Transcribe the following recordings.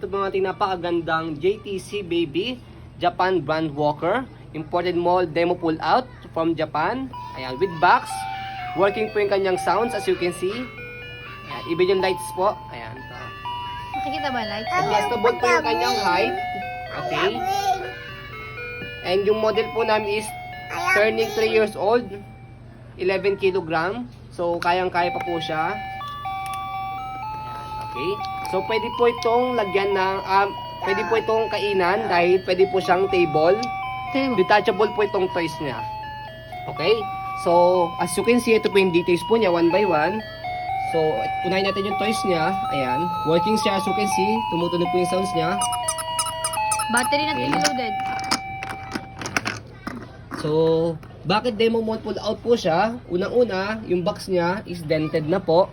ito po ating napakagandang JTC Baby Japan brand walker. Imported mold demo pull out from Japan. Ayan, with box. Working po yung kanyang sounds as you can see. Ayan, even yung lights po. Ayan. So, Makikita ba lights? adjustable po yung kanyang height. Okay. And yung model po namin is turning 3 years old. 11 kilogram. So, kayang-kaya pa po siya. Ayan, okay. So, pwede po itong lagyan ng, pwede po itong kainan dahil pwede po siyang table. Detachable po itong toys niya. Okay? So, as you can see, ito po yung details po niya, one by one. So, unahin natin yung toys niya. Ayan. Working siya, as you can see. Tumutunog po yung sounds niya. Battery na loaded. So, bakit demo mode pull out po siya? Unang-una, yung box niya is dented na po.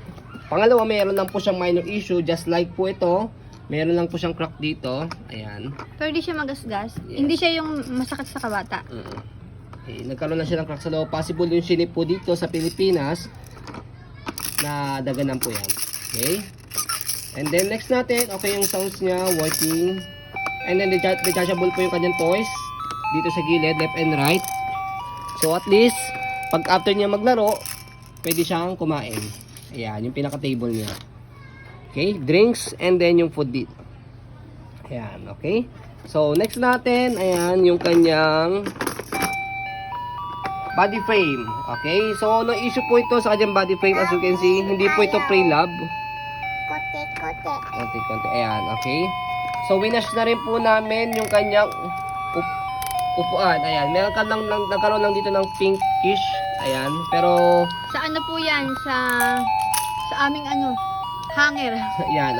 Pangalawa, mayroon lang po siyang minor issue, just like po ito. Meron lang po siyang crack dito. Ayan. Pero di siya magasgas. Yes. Hindi siya yung masakit sa kabata. Okay, nagkaroon lang siya ng crack sa loob. Possible yung sinip po dito sa Pilipinas na daganan po yan. Okay. And then next natin, okay yung sounds niya, working. And then detachable po yung kanyang toys dito sa gilid, left and right. So at least, pag after niya maglaro, pwede siyang kumain. Ayan, yung pinaka-table niya. Okay, drinks and then yung food dito. Ayan, okay. So next natin, ayan yung kanyang body frame. Okay, so no issue po ito sa kanyang body frame, as you can see. Hindi po ito pre-lab. Konti. Ayan, okay. So winash na rin po namin yung kanyang upuan. Ayan, nagkaroon lang dito ng pinkish. Ayan, pero Sa ano po yan? Sa aming hanger. yan,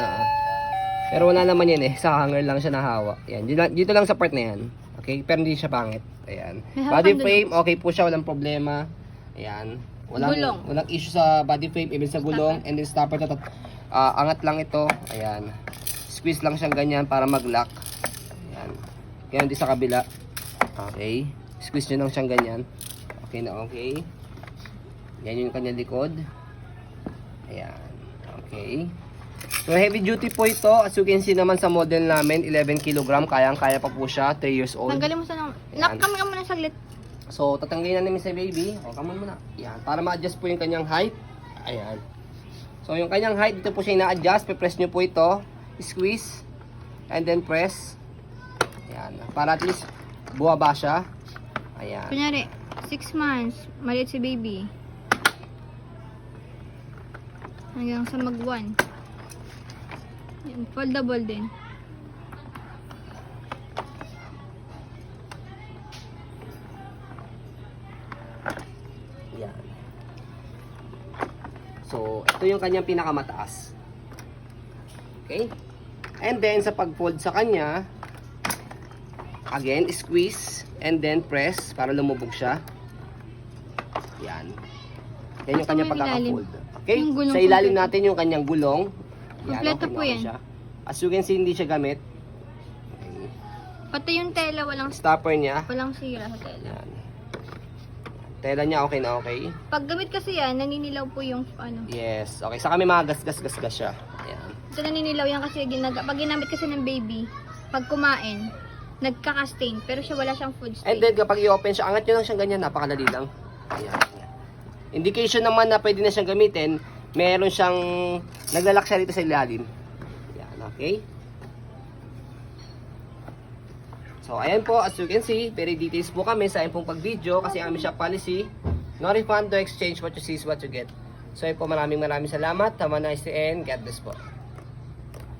pero wala naman yan sa hanger lang siya nahawa. Yan, dito lang sa part na yan. Okay, pero hindi siya pangit. Ayan. May Body hawakan frame, okay po siya, walang problema. Ayan. Walang issue sa body frame, even sa gulong. And then stopper to, angat lang ito. Ayan. Squeeze lang siyang ganyan para mag-lock. Ayan. Kaya hindi sa kabila. Okay. Squeeze nyo lang siyang ganyan. Okay na okay. Yan yung kanyang likod. Ayan. Okay. So heavy duty po ito. As you can see naman sa model namin, 11 kg. Kayang-kaya pa po siya. 3 years old. Tanggalin mo sa nakam ka muna saglit. So tatanggalin na namin sa baby. O, come on muna. Ayan. Para ma-adjust po yung kanyang height. Ayan. So yung kanyang height, dito po siya ina-adjust. Pe-press nyo po ito. Squeeze. And then press. Ayan. Para at least buwaba siya. Ayan. Kunyari, 6 months. Maliit si baby. Hanggang sa mag-1. Yan, foldable din. Yan. So, ito yung kanyang pinakamataas. Okay? And then, sa pag-fold sa kanya, again, squeeze and then press para lumubog siya. Yan. Yan yung kanyang pagkaka-fold. Okay? Yung Sa ilalim kompleto. natin yung kanyang gulong. Kompleto po yan. Siya. As you can see, hindi siya gamit. Okay. Pati yung tela, walang Stopper niya. sira sa tela. Yan. Tela niya okay na okay. Pag gamit kasi yan, naninilaw po yung Yes. Okay. Sa kami mga gas-gas-gas siya. Ayan. Ito naninilaw yan kasi pag ginamit kasi ng baby, pag kumain, nagkaka-stain. Pero siya wala siyang food stain. And then kapag i-open siya, angat nyo lang siyang ganyan, napakadali lang. Ayan. Indication naman na pwede na siyang gamitin, meron siyang naglalak siya dito sa ilalim. Ayan, okay? So, ayan po, as you can see, very details po kami sa pong pag-video kasi aming shop policy, no refund, no exchange, what you see is what you get. So, ayan po, maraming salamat. Have a nice day and God bless po.